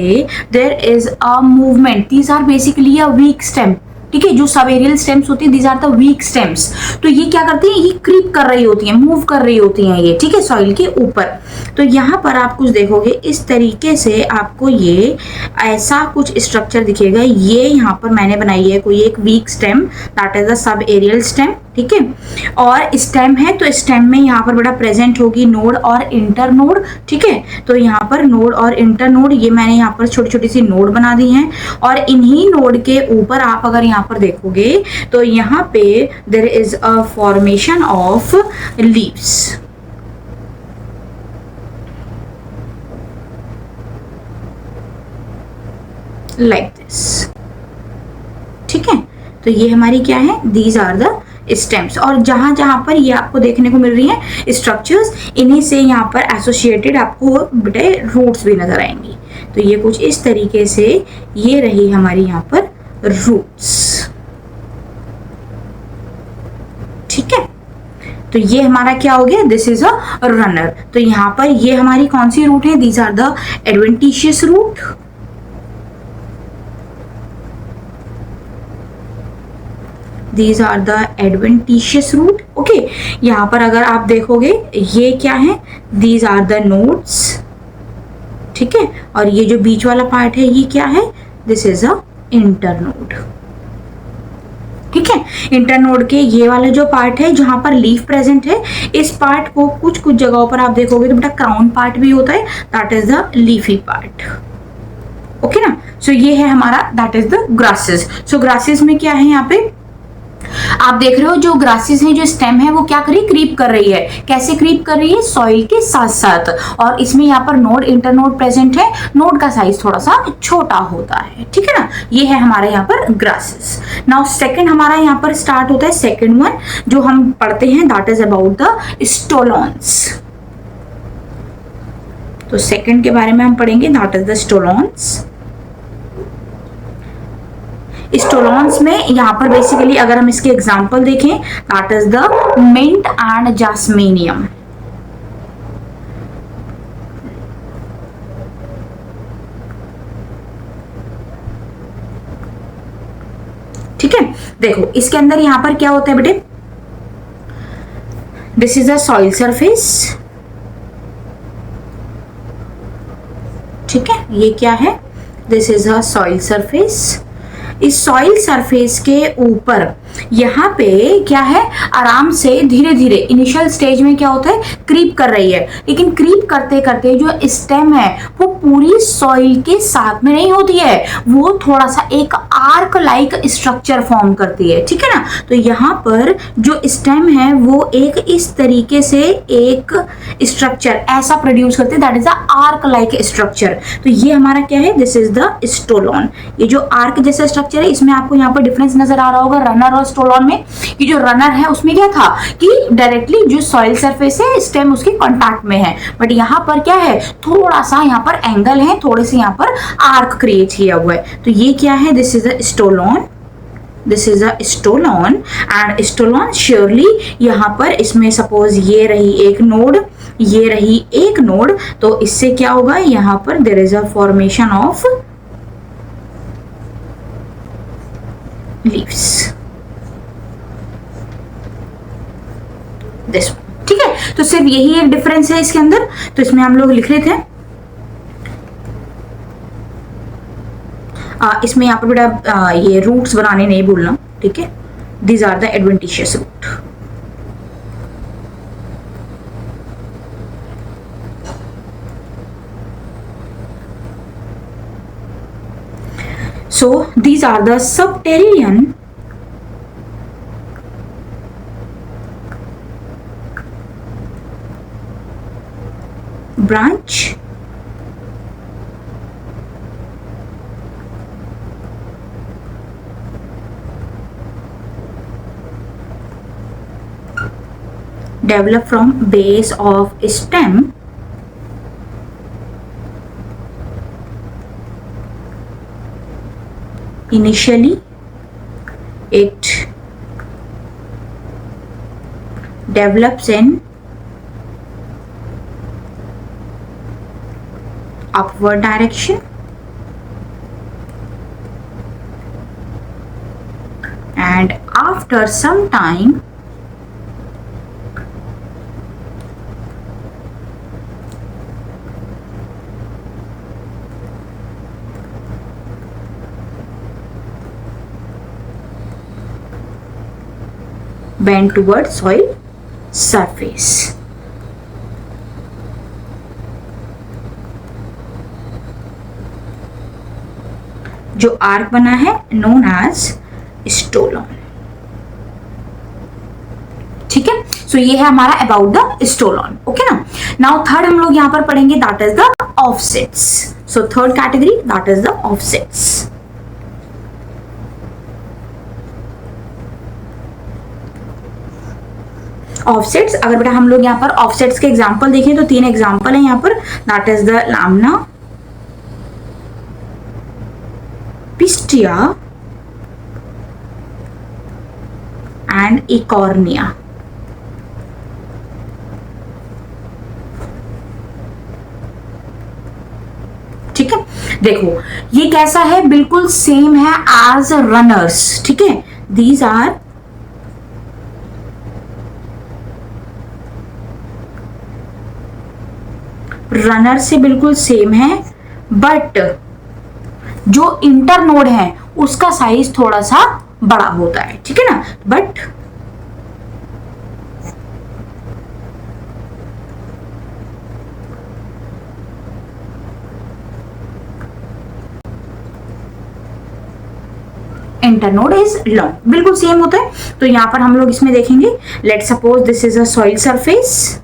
there is a movement, these are basically a weak stem. ठीक है, जो सब एरियल स्टेम्स होती है these are the weak stems. तो ये क्या करती हैं, ये क्रीप कर रही होती हैं, मूव कर रही होती हैं ये, ठीक है, सॉइल के ऊपर. तो यहाँ पर आप कुछ देखोगे इस तरीके से आपको ये ऐसा कुछ स्ट्रक्चर दिखेगा. ये यहाँ पर मैंने बनाई है कोई एक weak stem, that is the subaerial stem. ठीक है, और स्टेम है तो स्टेम में यहाँ पर बड़ा प्रेजेंट होगी नोड और इंटर नोड. ठीक है, तो यहाँ पर नोड और इंटर नोड, ये मैंने यहाँ पर छोटी छोटी सी नोड बना दी हैं, और इन्हीं नोड के ऊपर आप अगर यहाँ पर देखोगे तो यहाँ पे there is a formation of leaves. Like this. ठीक है, तो ये हमारी क्या है, दीज आर द स्टेम्स. और जहां जहां पर ये आपको देखने को मिल रही है स्ट्रक्चर्स, इन्हीं से यहाँ पर एसोसिएटेड आपको बेटे रूट्स भी नजर आएंगी. तो ये कुछ इस तरीके से ये रही हमारी यहाँ पर रूट्स. ठीक है, तो ये हमारा क्या हो गया, दिस इज अ रनर. तो यहाँ पर ये हमारी कौन सी रूट है, these are the adventitious root. These are the adventitious root. Okay, यहाँ पर अगर आप देखोगे ये क्या है, these are the nodes. ठीक है, और ये जो बीच वाला पार्ट है ये क्या है, this is a internode. ठीक है, इंटरनोड के ये वाला जो पार्ट है जहां पर लीफ प्रेजेंट है, इस पार्ट को कुछ कुछ जगहों पर आप देखोगे तो बेटा क्राउन पार्ट भी होता है, that is the leafy part. Okay ना, सो ये है हमारा that is the grasses. So grasses में क्या है यहाँ पे, आप देख रहे हो जो ग्रासेस हैं, जो स्टेम है वो क्या कर रही है, क्रीप कर रही है। कैसे क्रीप कर रही है, सॉइल के साथ साथ। और इसमें यहाँ पर नोड इंटरनोड प्रेजेंट है, नोड का साइज थोड़ा सा छोटा होता है, ठीक है ना। ये है हमारा यहाँ पर ग्रासेस। नाउ सेकंड हमारा यहाँ पर स्टार्ट होता है, सेकंड वन जो हम पढ़ते हैं that is about the stolons. तो सेकंड के बारे में हम पढ़ेंगे that is the stolons. Stolons में यहाँ पर बेसिकली अगर हम इसके एग्जांपल देखें that is the mint and jasminum. ठीक है, देखो इसके अंदर यहाँ पर क्या होता है बेटे, this is a soil surface. ठीक है, ये क्या है, this is a soil surface. इस सॉइल सरफेस के ऊपर यहाँ पे क्या है, आराम से धीरे धीरे इनिशियल स्टेज में क्या होता है, क्रीप कर रही है। लेकिन क्रीप करते करते जो स्टेम है वो पूरी सॉइल के साथ में नहीं होती है, वो थोड़ा सा एक आर्क लाइक स्ट्रक्चर फॉर्म करती है। ठीक है ना, तो यहाँ पर जो स्टेम है वो एक इस तरीके से एक स्ट्रक्चर ऐसा प्रोड्यूस करते हैं that is the arc like structure. तो ये हमारा क्या है, दिस इज द स्टोलॉन। ये जो आर्क जैसा स्ट्रक्चर है, इसमें आपको यहाँ पर डिफरेंस नजर आ रहा होगा रनर और स्टोलॉन में। कि जो रनर है उसमें क्या था कि डायरेक्टली जो सॉइल सरफेस है स्टेम उसके कांटेक्ट में है, बट यहाँ पर क्या है, थोड़ा सा यहाँ पर एंगल है, थोड़े से यहाँ पर आर्क क्रिएट किया हुआ है। तो ये क्या है, this is a stolon, this is a stolon. And stolon surely यहाँ पर इसमें सपोज ये रही एक नोड, ये रही एक नोड, तो इससे क्या होगा, यहाँ पर there is a formation of leaves, this. ठीक है, तो सिर्फ यही एक डिफरेंस है इसके अंदर, तो इसमें हम लोग लिख रहे थे। इसमें यहाँ पर बेटा ये रूट्स बनाने नहीं भूलना, ठीक है, these are the adventitious root. So these are the subterranean branch develop from base of stem initially it develops in upward direction and after some time bend towards soil surface. जो आर्क बना है नोन एज स्टोलॉन। ठीक है, सो ये है हमारा अबाउट द स्टोलॉन। ओके ना, नाउ थर्ड हम लोग यहां पर पढ़ेंगे that is the offsets. So third category that is the offsets. Offsets, अगर बेटा हम लोग यहाँ पर ऑफसेट्स के एग्जांपल देखें तो तीन एग्जांपल है यहाँ पर, that is the lemna, pistia and eichhornia. ठीक है, देखो ये कैसा है, बिल्कुल सेम है एज रनर्स। ठीक है, दीज आर रनर से बिल्कुल सेम है, बट जो इंटर नोड है उसका साइज थोड़ा सा बड़ा होता है। ठीक है ना, बट इंटरनोड इज लॉन्ग। बिल्कुल सेम होता है। तो यहाँ पर हम लोग इसमें देखेंगे, let suppose this is a soil surface,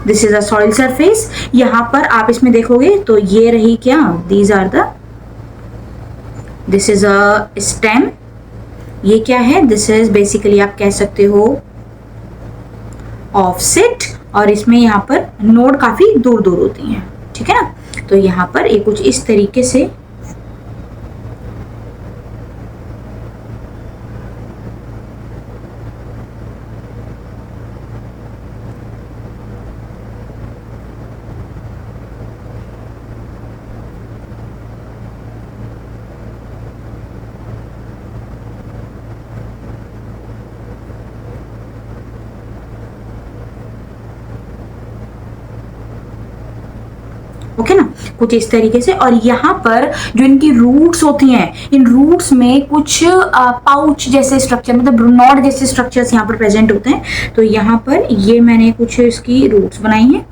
this is a soil surface. यहां पर आप इसमें देखोगे तो ये रही क्या, these are the, this is a stem, ये क्या है, दिस इज बेसिकली आप कह सकते हो ऑफसेट, और इसमें यहाँ पर नोड काफी दूर दूर होती हैं, ठीक है ना। तो यहाँ पर एक कुछ इस तरीके से ओके ना, कुछ इस तरीके से। और यहाँ पर जो इनकी रूट्स होती हैं, इन रूट्स में कुछ पाउच जैसे स्ट्रक्चर, मतलब नॉड जैसे स्ट्रक्चर्स यहाँ पर प्रेजेंट होते हैं। तो यहाँ पर ये मैंने कुछ इसकी रूट्स बनाई हैं।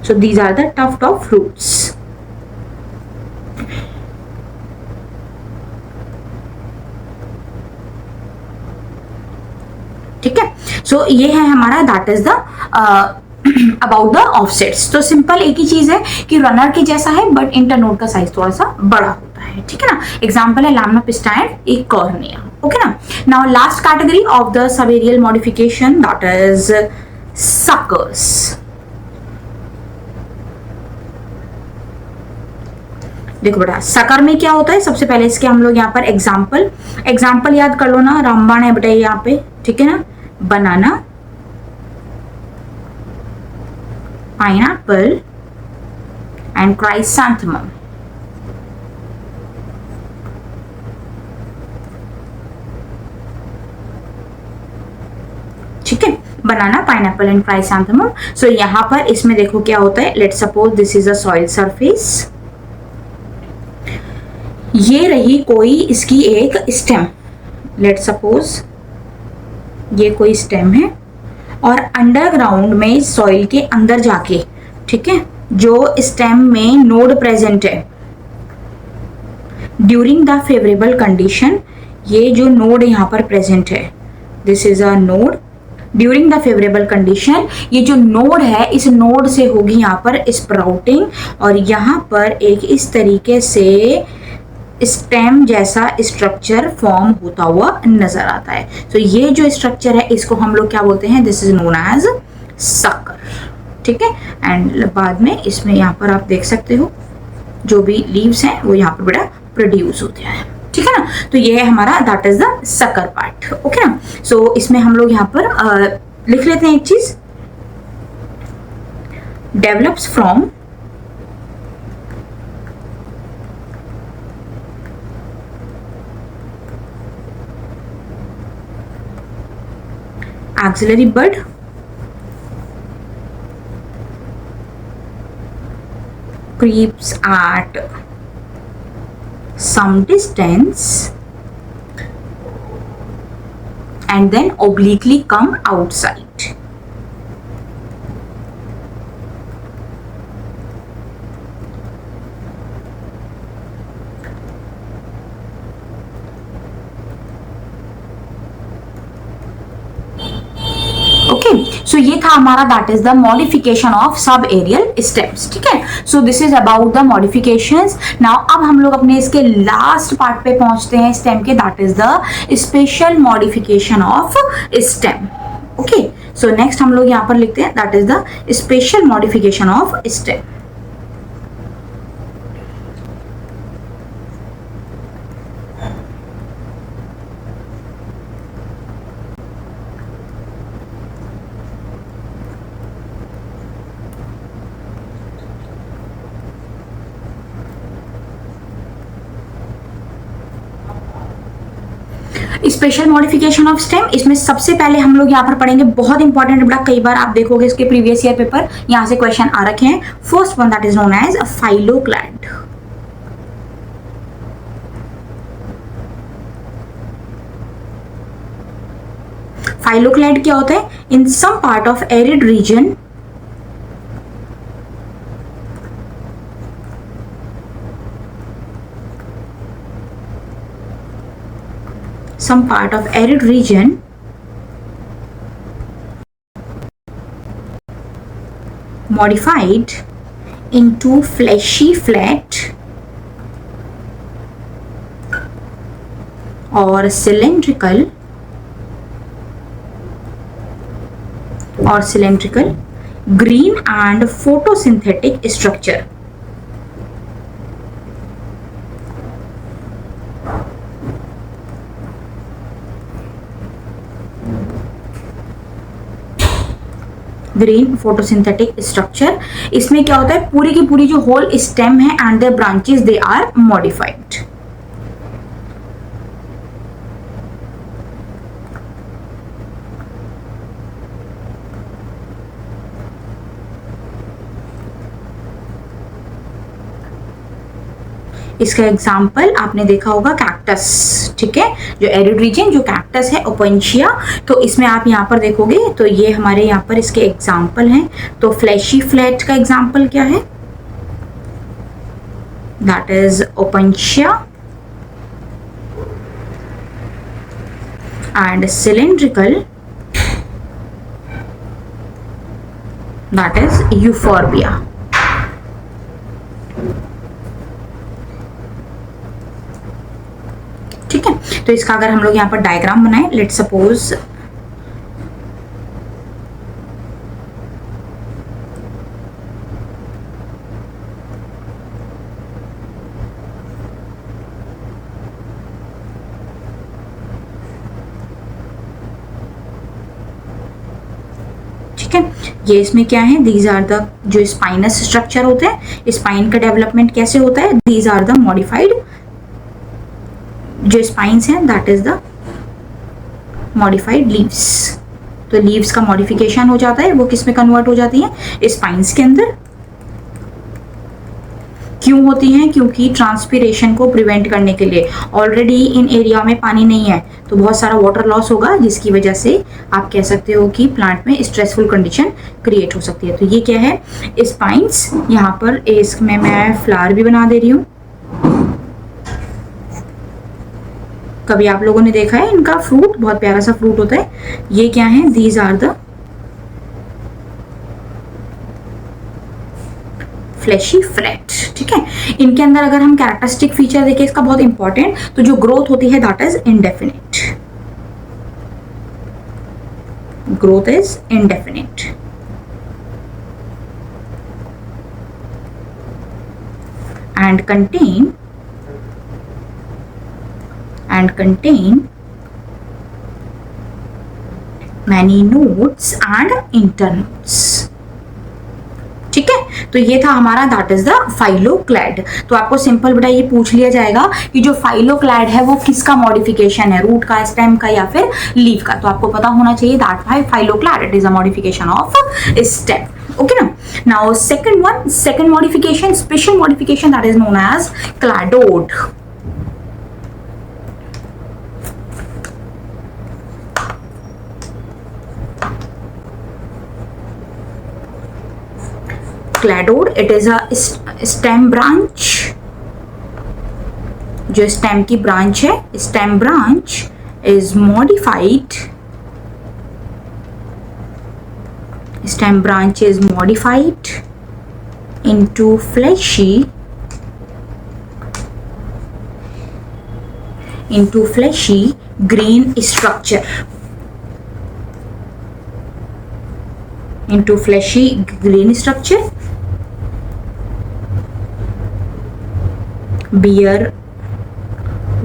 So these are the tuft of roots. ठीक है। सो ये है हमारा, that is the about the offsets. तो सिंपल एक ही चीज है कि रनर के जैसा है, बट इंटरनोड का साइज थोड़ा सा बड़ा होता है, ठीक है ना। एग्जांपल है lemna pistia and eichhornia, okay ना। Now last category of the subaerial modification, that is suckers. देखो बेटा, सकर में क्या होता है, सबसे पहले इसके हम लोग यहाँ पर एग्जाम्पल याद कर लो ना। रामबाण है बेटा यहाँ पे, ठीक है ना। बनाना, पाइनएप्पल एंड क्राइसैंथेमम। ठीक है, बनाना, पाइनएप्पल एंड क्राइसैंथेमम। सो यहाँ पर इसमें देखो क्या होता है, let's suppose this is a soil surface, ये रही कोई इसकी एक स्टेम, लेट्स सपोज ये कोई स्टेम है, और अंडरग्राउंड में सॉइल के अंदर जाके, ठीक है, जो स्टेम में नोड प्रेजेंट है, ड्यूरिंग द फेवरेबल कंडीशन, ये जो नोड यहाँ पर प्रेजेंट है, this is a node, during the favourable condition, ये जो नोड है, इस नोड से होगी यहाँ पर स्प्राउटिंग, और यहाँ पर एक इस तरीके से स्टेम जैसा स्ट्रक्चर फॉर्म होता हुआ नजर आता है। तो ये जो स्ट्रक्चर है इसको हम लोग क्या बोलते हैं, this is known as sucker, ठीक है। एंड बाद में इसमें यहाँ पर आप देख सकते हो जो भी लीव्स हैं वो यहाँ पर बेटा प्रोड्यूस होते हैं, ठीक है ना। तो ये है हमारा, that is the sucker part, okay ना। सो इसमें हम लोग यहाँ पर लिख लेते हैं एक चीज, develops from axillary bud, creeps at some distance and then obliquely come outside. So ये था हमारा, that is the modification of subaerial stems, ठीक है। So this is about the modifications. Now अब हम लोग अपने इसके लास्ट पार्ट पे पहुंचते हैं स्टेम के, that is the special modification of stem, okay. So next हम लोग यहाँ पर लिखते हैं, that is the special modification of stem. Special modification of stem, इसमें सबसे पहले हम लोग यहाँ पर पढ़ेंगे, बहुत इंपॉर्टेंट बेटा, कई बार आप देखोगे इसके प्रीवियस ईयर पेपर यहाँ से क्वेश्चन आ रखे हैं। First one that is known as phylloclade. Phylloclade क्या होता है? In some part of arid region some part of arid region modified into fleshy flat or cylindrical green and photosynthetic structure. Green photosynthetic structure. इसमें क्या होता है? पूरी की पूरी जो होल स्टेम है and their branches they are modified. इसका एग्जाम्पल आपने देखा होगा कैक्टस, ठीक है, जो एरिड रीजन जो कैक्टस है ओपेंशिया, तो इसमें आप यहाँ पर देखोगे तो ये हमारे यहाँ पर इसके एग्जाम्पल हैं। तो फ्लैशी फ्लैट का एग्जाम्पल क्या है? That is opuntia and cylindrical that is euphorbia. ठीक है, तो इसका अगर हम लोग यहाँ पर डायग्राम बनाएं, लेट्स सपोज ठीक है, ये इसमें क्या है? दीज आर द जो स्पाइनस स्ट्रक्चर होते हैं, स्पाइन का डेवलपमेंट कैसे होता है? दीज आर द मॉडिफाइड जो स्पाइन्स हैं, that is the modified leaves. तो लीव्स का मॉडिफिकेशन हो जाता है, वो किस में कन्वर्ट हो जाती है? स्पाइन्स के अंदर। क्यों होती हैं? क्योंकि ट्रांसपिरेशन को प्रिवेंट करने के लिए। ऑलरेडी इन एरिया में पानी नहीं है तो बहुत सारा वाटर लॉस होगा, जिसकी वजह से आप कह सकते हो कि प्लांट में स्ट्रेसफुल कंडीशन क्रिएट हो सकती है। तो ये क्या है? स्पाइन्स। यहाँ पर इसमें मैं फ्लावर भी बना दे रही हूँ। कभी आप लोगों ने देखा है इनका फ्रूट? बहुत प्यारा सा फ्रूट होता है। ये क्या है? These are the fleshy flat. ठीक है, इनके अंदर अगर हम कैरेक्टरिस्टिक फीचर देखें इसका बहुत इंपॉर्टेंट, तो जो ग्रोथ होती है that is indefinite. Growth is indefinite and contain many nodes and internodes। ठीक है, तो ये था हमारा दैट इज द फाइलोक्लैड। तो आपको सिंपल बेटा ये पूछ लिया जाएगा कि जो फाइलोक्लैड है वो किसका मॉडिफिकेशन है, रूट का, स्टेम का या फिर लीफ का। तो आपको पता होना चाहिए that phylloclade it is a modification of stem. Okay ना। Now second modification, special modification that is known as cladode. Cladode it is a stem branch. जो स्टेम की ब्रांच है, stem branch is modified, stem branch is modified into fleshy green structure, into fleshy green structure, bear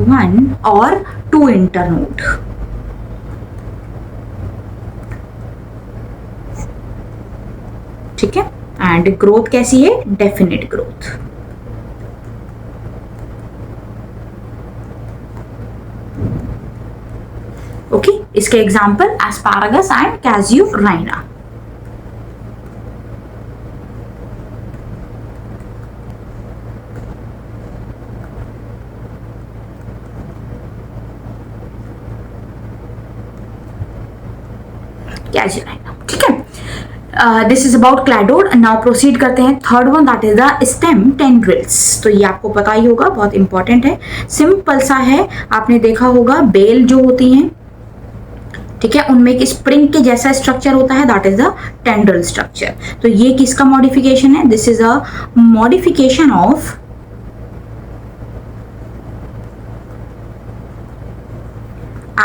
one or two internode. ठीक है, एंड ग्रोथ कैसी है? Definite growth. इसके एग्जाम्पल एस्पारागस एंड कैज्यूराइना। कैज्यूराइना, ठीक है। This is about cladode. Now proceed करते हैं third one, that is the stem tendrils. तो ये आपको पता ही होगा, बहुत इंपॉर्टेंट है, सिंपल सा है। आपने देखा होगा बेल जो होती हैं, ठीक है, उनमें एक स्प्रिंग के जैसा स्ट्रक्चर होता है, that is the tendril structure. तो ये किसका मॉडिफिकेशन है? This is a modification of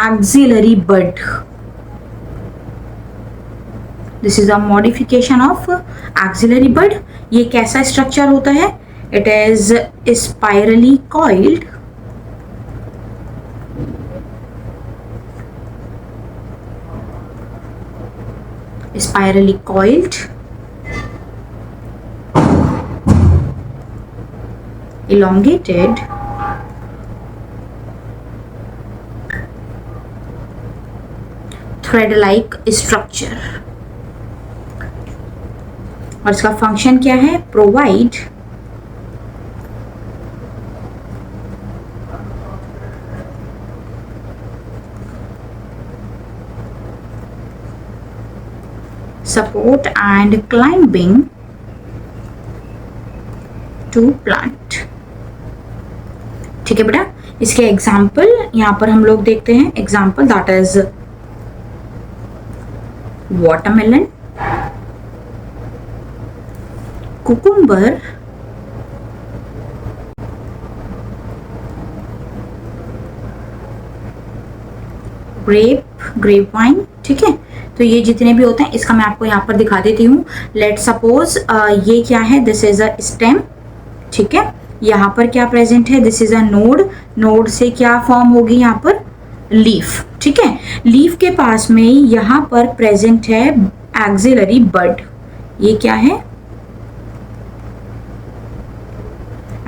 axillary bud. This is a modification of axillary bud. ये कैसा स्ट्रक्चर होता है? It is spirally coiled, spirally coiled, elongated, thread-like structure। और इसका फंक्शन क्या है? Provide support and climbing to plant। ठीक है बेटा, इसके एग्जाम्पल यहां पर हम लोग देखते हैं। Example that is watermelon, cucumber, grape vine. ठीक है, तो ये जितने भी होते हैं इसका मैं आपको यहाँ पर दिखा देती हूँ। लेट सपोज ये क्या है? दिस इज अ स्टेम, ठीक है। यहाँ पर क्या प्रेजेंट है? This is a node. Node से क्या फॉर्म होगी? यहाँ पर लीफ, ठीक है। लीफ के पास में यहाँ पर प्रेजेंट है एक्सिलरी बड। ये क्या है?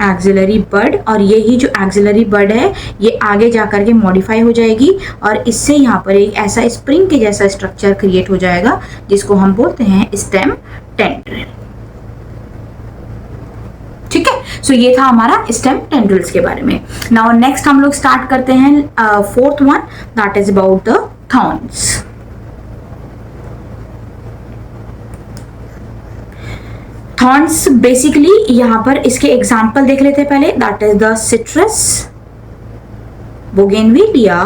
एक्सिलरी बड। और यही जो एक्सिलरी बड है ये आगे जाकर के मॉडिफाई हो जाएगी और इससे यहाँ पर एक ऐसा स्प्रिंग के जैसा स्ट्रक्चर क्रिएट हो जाएगा जिसको हम बोलते हैं स्टेम टेंड्रिल। ठीक है, सो ये था हमारा स्टेम टेंड्रिल्स के बारे में। नाउ नेक्स्ट हम लोग स्टार्ट करते हैं fourth one, that is about the thorns. Thorns basically यहां पर इसके एग्जाम्पल देख लेते हैं पहले। That is the citrus, bougainvillea,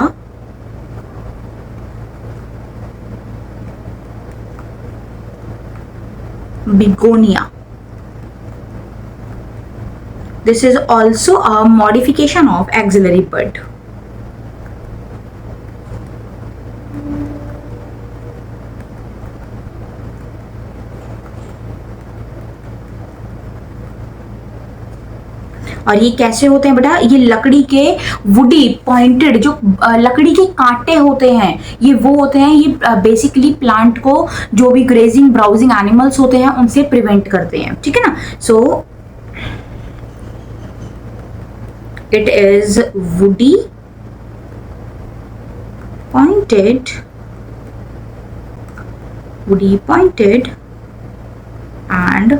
begonia. This is also a modification of axillary bud. और ये कैसे होते हैं बेटा? ये लकड़ी के वुडी पॉइंटेड जो लकड़ी के कांटे होते हैं, ये वो होते हैं। ये बेसिकली प्लांट को जो भी ग्रेजिंग ब्राउजिंग एनिमल्स होते हैं उनसे प्रिवेंट करते हैं, ठीक है ना। सो it is woody pointed and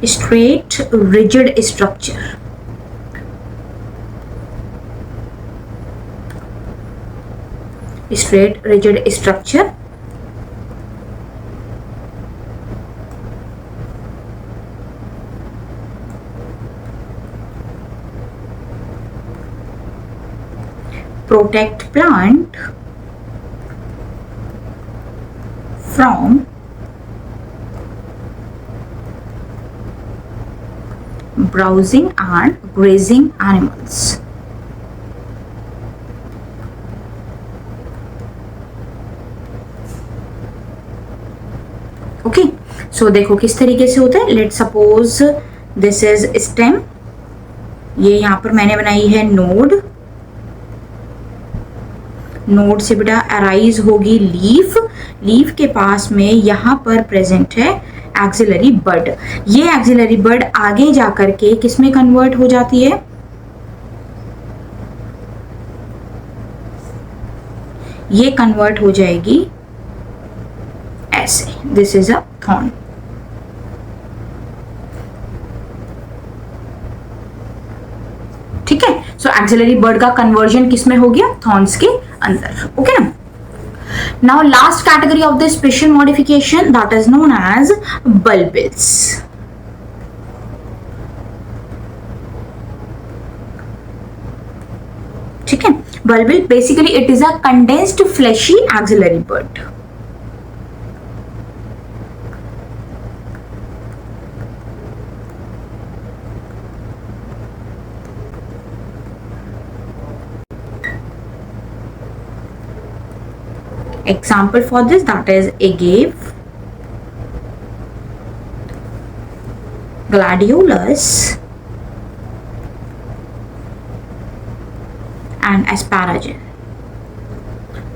straight rigid structure। straight rigid structure protect plant from browsing and grazing animals। Okay, so देखो किस तरीके से होता है। Let suppose this is stem, ये यहां पर मैंने बनाई है नोड। नोड से बेटा अराइज होगी लीफ। लीफ के पास में यहाँ पर प्रेजेंट है एक्सिलरी बड। ये एक्सिलरी बड आगे जाकर के किस में कन्वर्ट हो जाती है? ये कन्वर्ट हो जाएगी ऐसे, दिस इज अ थॉर्न। ठीक है, सो एक्सिलरी वर्ड का कन्वर्जन किस में हो गया, थॉर्न्स के अंदर। ओके ना। Now last category of the special modification that is known as bulbils। ठीक है, bulbil basically it is a condensed fleshy axillary bud। Example for this, that is agave, gladiolus and asparagine।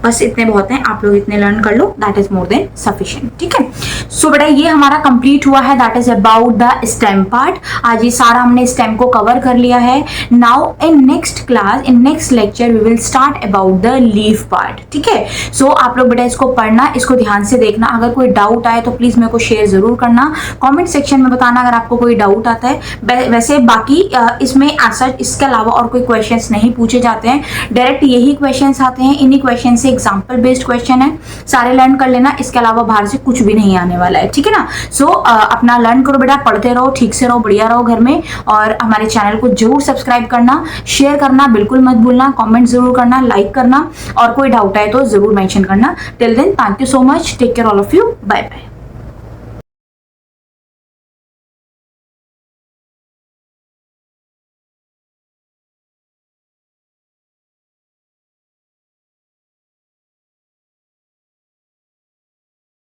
बस इतने बहुत हैं, आप लोग इतने लर्न कर लो, that is more than sufficient. ठीक है, सो बेटा ये हमारा कंप्लीट हुआ है, that is about the stem part. आज ये सारा हमने स्टेम को कवर कर लिया है। Now in next class, in next lecture we will start about the leaf part. ठीक है, सो आप लोग बेटा इसको पढ़ना, इसको ध्यान से देखना। अगर कोई डाउट आए तो प्लीज मेरे को शेयर जरूर करना, कॉमेंट सेक्शन में बताना अगर आपको कोई डाउट आता है। वैसे बाकी इसमें ऐसा इसके अलावा और कोई क्वेश्चन नहीं पूछे जाते हैं, डायरेक्ट यही क्वेश्चन आते हैं। इन्हीं क्वेश्चन से एग्जाम्पल बेस्ड क्वेश्चन है, सारे लर्न कर लेना, इसके अलावा बाहर से कुछ भी नहीं आने वाला है। ठीक है ना, सो अपना लर्न करो बेटा, पढ़ते रहो, ठीक से रहो, बढ़िया रहो घर में, और हमारे चैनल को जरूर सब्सक्राइब करना, शेयर करना बिल्कुल मत भूलना, कमेंट जरूर करना, लाइक करना, और कोई डाउट आए तो जरूर मेंशन करना। Till then thank you so much, take care all of you, bye bye.